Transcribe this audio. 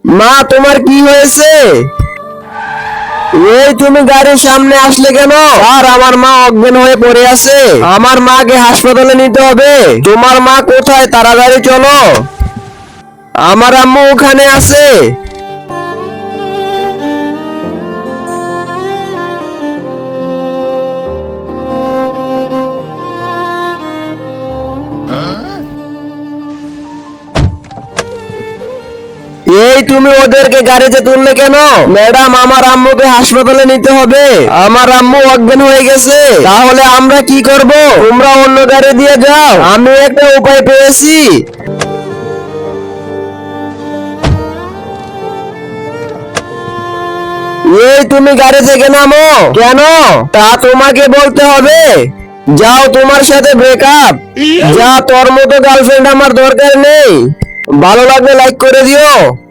মা, তোমার কি হয়েছে? এই তুমি গাড়ির সামনে আসলে কেন? আর আমার মা অজ্ঞান হয়ে পড়ে আছে। আমার মাকে হাসপাতালে নিতে হবে। তোমার মা কোথায়? তাড়াতাড়ি চলো। আমার আম্মু ওখানে আছে। এই তুমি ওদেরকে গাড়িতে তুললে কেন? ম্যাডাম, আমার আম্মুকে হাসপাতালে নিতে হবে। আমার আম্মু অজ্ঞান হয়ে গেছে। তাহলে আমরা কি করব? তোমরা অন্য গাড়ি দিয়ে যাও। আমি একটা উপায় পেয়েছি। এই তুমি গাড়ি থেকে নামো। কেন? তা তোমাকে বলতে হবে। যাও, তোমার সাথে ব্রেকআপ। যা, তোর মতো গার্লফ্রেন্ড আমার দরকার নেই। ভালো লাগলে লাইক করে দিও।